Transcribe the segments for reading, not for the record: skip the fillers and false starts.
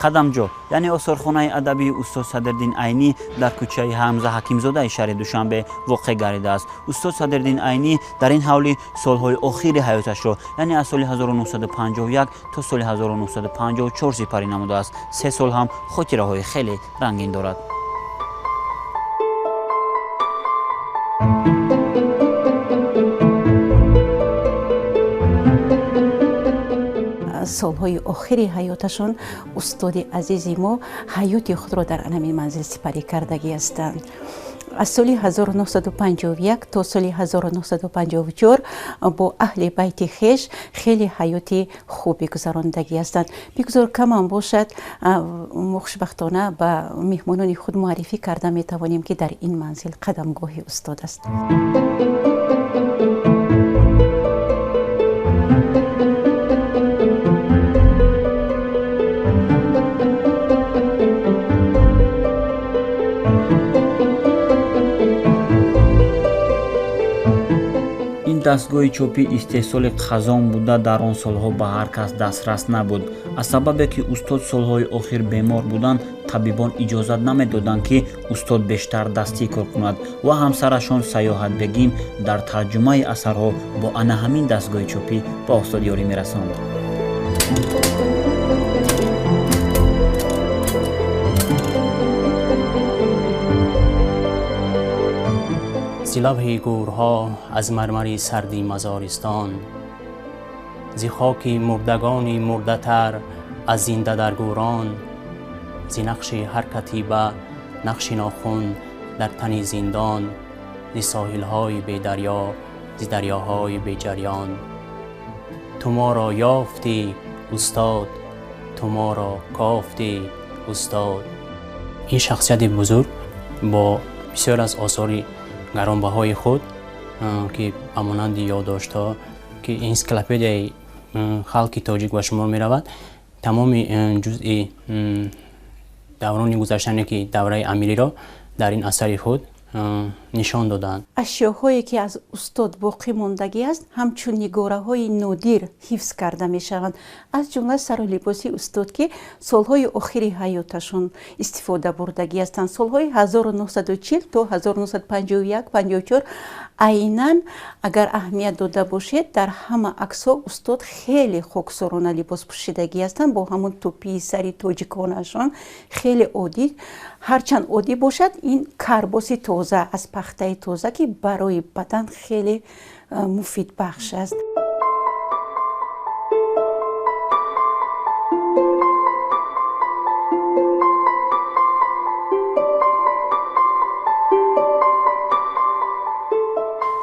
қадамҷо яъне осорхонаи адабии устод Садриддин Айнӣ дар кӯчаи Ҳамза Ҳакимзодаи шаҳри Душанбе воқеъ гардидааст. устод Садриддин Айнӣ дар ин ҳавли солҳои охири ҳаёташро яъне аз соли 1951 то соли 1954 сипарӣ намудааст. 3 сол ҳам хотираҳои хеле рангин дорад. солҳои охири ҳаёташон устоди азизи мо ҳаёти худро дар анамин манзил сипарӣ кардагӣ ҳастанд. аз соли 1951 то соли 1954 бо аҳли байти хеш хеле ҳаёти хубе гузарондагӣ ҳастанд. бигузор камам бошад, мо хушбахтона ба меҳмонони худ муаррифӣ карда метавонем ки дар ин манзил қадамгоҳи устод аст. дастгоҳи чопӣ истеҳсоли қазон буда дар он солҳо ба ҳар кас дастрас набуд. аз сабабе ки устод солҳои охир бемор буданд, табибон иҷозат намедоданд ки устод бештар дастӣ кор кунад ва ҳамсарашон Сайёҳатбегим дар тарҷумаи асарҳо бо ана ҳамин дастгоҳи чопӣ ба устод ёрӣ мерасонд. зи лавҳи гӯрҳо аз мармари сарди мазористон, зи хоки мурдагони мурдатар аз зинда дар гӯрон, зи нақши ҳар катиба нақши нохун дар тани зиндон, зи соҳилҳои бедарьё зи дарёҳои беҷарён. ту моро ёфтӣ устод, ту моро кофтӣ устод. ин шахсияти бузург бо бисёр аз осори гаронбаҳои худ ки амонанди ёддоштҳо ки энциклопедияи халқи тоҷик ба шумор меравад, тамоми ҷузъи даврони гузаштане ки давраи амириро дар ин асари худ нишон доданд. ашёҳое ки аз устод боқӣ мондагӣ аст ҳамчун нигораҳои нодир ҳифз карда мешаванд. аз ҷумла сару либоси устод ки солҳои охири ҳаёташон истифода бурдагӣ ҳастанд. солҳои 1940 то 1951-54 айнан агар аҳамият дода бошед, дар ҳама аксҳо устод хеле хоксорона либос пӯшидагӣ ҳастанд бо ҳамон тӯпии сари тоҷиконашон хеле оддӣ. ҳарчанд оддӣ бошад, ин карбоси тоза аз пахтаи тоза ки барои бадан хеле муфидбахш аст.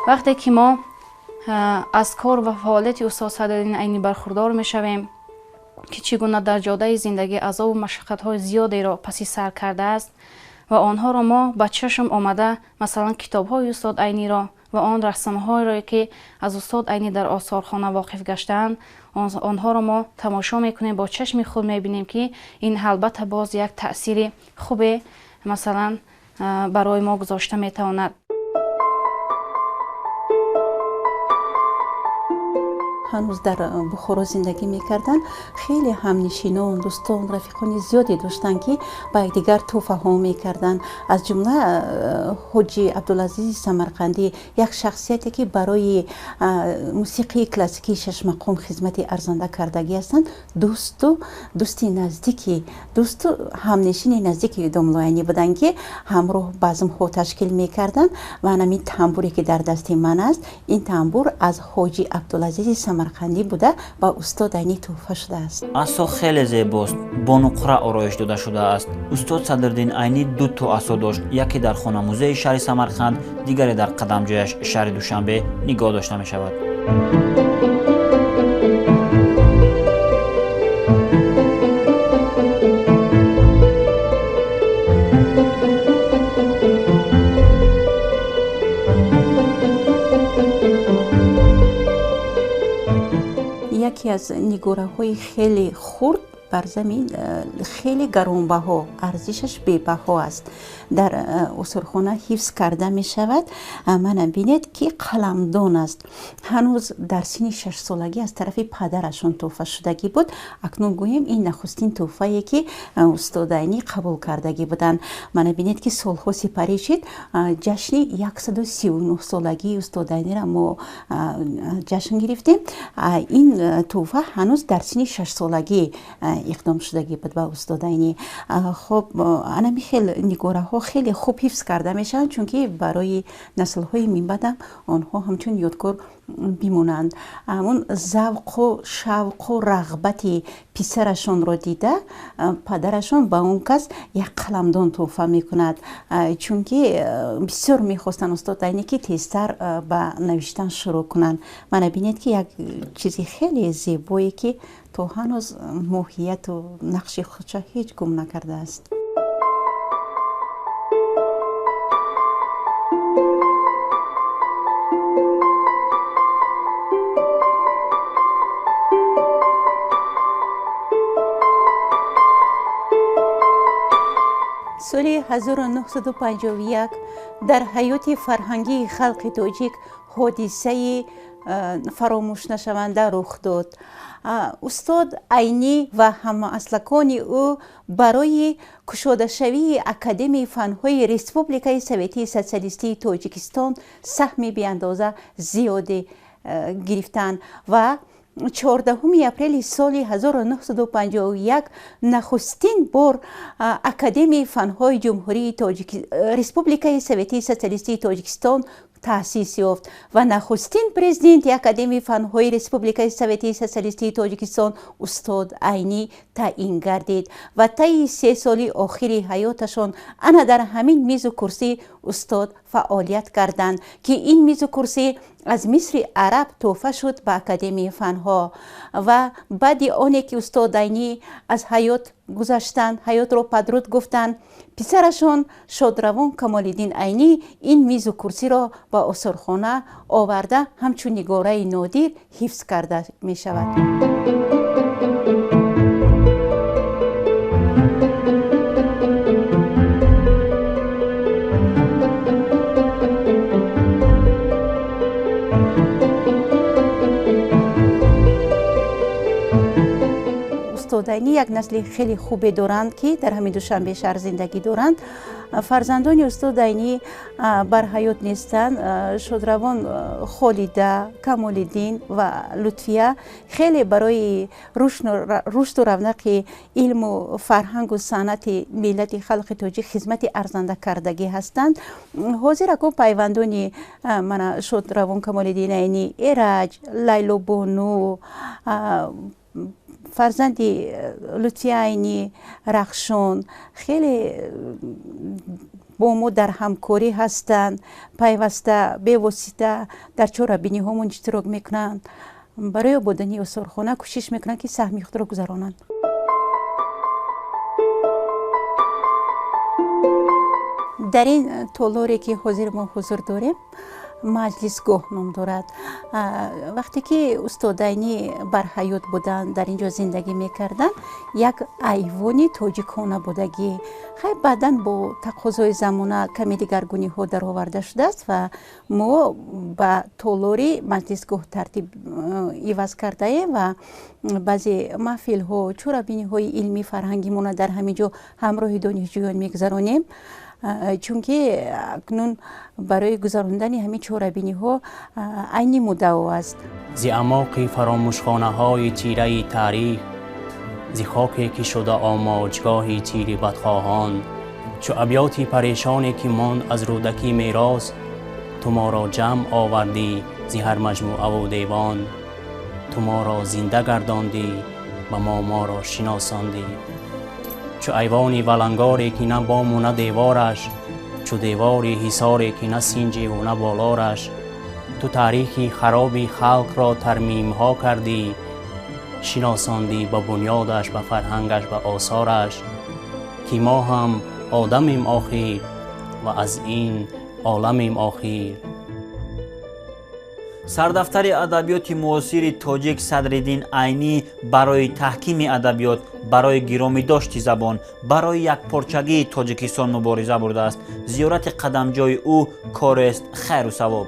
вақте ки мо аз кор ва фаъолияти устод Садриддин Айнӣ бархурдор мешавем ки чӣ гуна дар ҷодаи зиндагӣ азобу машаққатҳои зиёдеро паси сар кардааст ва онҳоро мо ба чашм омада, масалан китобҳои устод Айниро ва он рассамҳоеро ки аз устод Айнӣ дар осорхона воқиф гаштаанд, онҳоро мо тамошо мекунем, бо чашми худ мебинем ки ин албатта боз як таъсири хубе масалан барои мо гузошта метавонад. ҳанӯз дар бухоро зиндагӣ мекарданд. хеле ҳамнишинон, дӯстон, рафиқони зиёде доштанд ки ба якдигар тӯҳфаҳо мекарданд. аз ҷумла ҳоҷи Абдулазизи Самарқандӣ, як шахсияте ки барои мусиқии классикии шашмақом хизмати арзанда кардагӣ ҳастанд. дӯсти наздики, дӯсту ҳамнишини наздики Домло Айнӣ буданд ки ҳамроҳ базмҳо ташкил мекарданд ва анамин тамбуре ки дар дасти ман аст, ин тамбур аз ҳоҷи Абдулазизи Самарқандӣ буда ба устод Айнӣ тӯҳфа шудааст. асо хеле зебост, бо нуқра ороиш дода шудааст. устод Садриддин Айнӣ ду то асо дошт, яке дар хонамузеи шаҳри Самарқанд, дигаре дар қадамҷояш шаҳри Душанбе нигоҳ дошта мешавад. яке аз нигораҳои хеле хурд بر زمین خیلی گرانبها، ارزشش بی‌بها است. در استخوان‌ها حفظ کرده می شود. من بینید که قلمدان است. هنوز در سن 6 سالگی از طرف پدرشون تحفه شدگی بود. اکنون گویم این نخستین تحفه‌ای که استاد عینی قبول کردگی بودند. من بینید که سالها سپری شد. جشن 139 سالگی استاد عینی را ما جشن گرفتیم. این تحفه هنوز در سن 6 سالگی اقدام شدگی بود با استاد عینی. خب انا خیلی نگاره ها خیلی خوب حفظ کرده میشن، چون که برای نسل های من بعدم آنها همچون یادگار بیمونند. اون ذوق و شوق و رغبتی پسرشون را دیده پدرشون با اون کس یک قلمدان تحفه میکند، چون که بسیار میخواستن استاد عینی که تیزتر به نوشتن شروع کنند. من بینید که یک چیزی خیلی زیبایی که تو هنوز موهیت و نقش خودش هیچ گم نکرده است. سال 1951 در حیات فرهنگی خلق تاجیک حادثه فراموش نشونده رخ داد. استاد عینی و هم‌اسلکان او برای گشوده شوی اکادمی فن‌های ریسپوبلیکای سوویتی سوسیالیستی تاجیکستان سهم بی‌اندازه زیادی گرفتند و 14 اپریل سال 1951 نخستین بار اکادمی فن‌های جمهوری ریسپوبلیکای سوویتی سوسیالیستی تاجیکستان تأسیس یافت و نخستین پرزیدنت اکادمی فن‌های ریسپوبلیکای سوویتی سوسیالیستی تاجیکستان استاد عینی تعیین گردید و طی 3 سال آخری حیاتشان انا در همین میز و کرسی استاد فعالیت کردند که این میز و کرسی از مصر عرب تحفه شد به اکادمی فنها و بعد آنی که استاد عینی از حیات گذشتند، حیات را پدرود گفتند، پسرشان شادروان کمال‌الدین عینی این میز و کرسی را به آثارخانه آورده همچون نگاره نادر حفظ کرده می شود. استاد عینی یک نسل خیلی خوبی دارند که در همین دوشنبه شهر زندگی دارند. فرزندان استاد عینی بر حیات نیستند. شادروان خالده، کمال‌الدین و لطفیه خیلی برای رشد و رونق علم و فرهنگ و صنعت ملت خلق تاجیک خدمت ارزنده کردگی هستند. حاضر اکو پیوندان من شادروان کمال‌الدین عینی، ایرج، لیلا بانو، فرزندی لطفیه عینی رخشان خیلی با ما در همکاری هستند، پیوسته به واسطه در چهاربینی همون اشتراک میکنند، برای آبادانی آثارخانه کوشش میکنند که سهم خود را گذرانند. در این تالاری که حاضر ما حضور داریم مجلسگاه نام دارد. وقتی که استاد عینی بر حیات بودند در اینجا زندگی میکردند یک ایوانی تاجیکانه بودگی، خیلی بعداً با تقاضای زمانه کمی دیگرگونی ها در آورده شده است و ما با تالاری مجلسگاه ترتیب عوض کرده ایم و بعضی محفل ها چهاربینی های علمی فرهنگی مون در همینجا همراه دانشجویان میگذرانیم، چون که اکنون برای گذراندن همین چهاربینی ها عینی مدعا است. زی اعماق فراموشخانه های تیره تاریخ، زی خاکی که شده آماجگاه تیر بدخواهان، چو ابیاتی پریشانی که ماند از رودکی میراث، تو ما را جمع آوردی زی هر مجموعه و دیوان، تو ما را زنده گرداندی و ما را شناساندی. چو ایوانی ولنگاری که نه بام و نه دیوارش، چو دیواری حصاری که نه سنجی و نه بالارش، تو تاریخی خرابی خلق را ترمیم ها کردی، شناساندی به بنیادش، به فرهنگش، به آثارش، که ما هم آدمیم آخر و از این عالمیم آخر. سردفتر ادبیات معاصر تاجیک صدرالدین عینی برای تحکیم ادبیات برای گرامی داشتی زبان، برای یک پارچگی تاجیکستان مبارزه برده است. زیارت قدمجوی او کار است خیر و ثواب.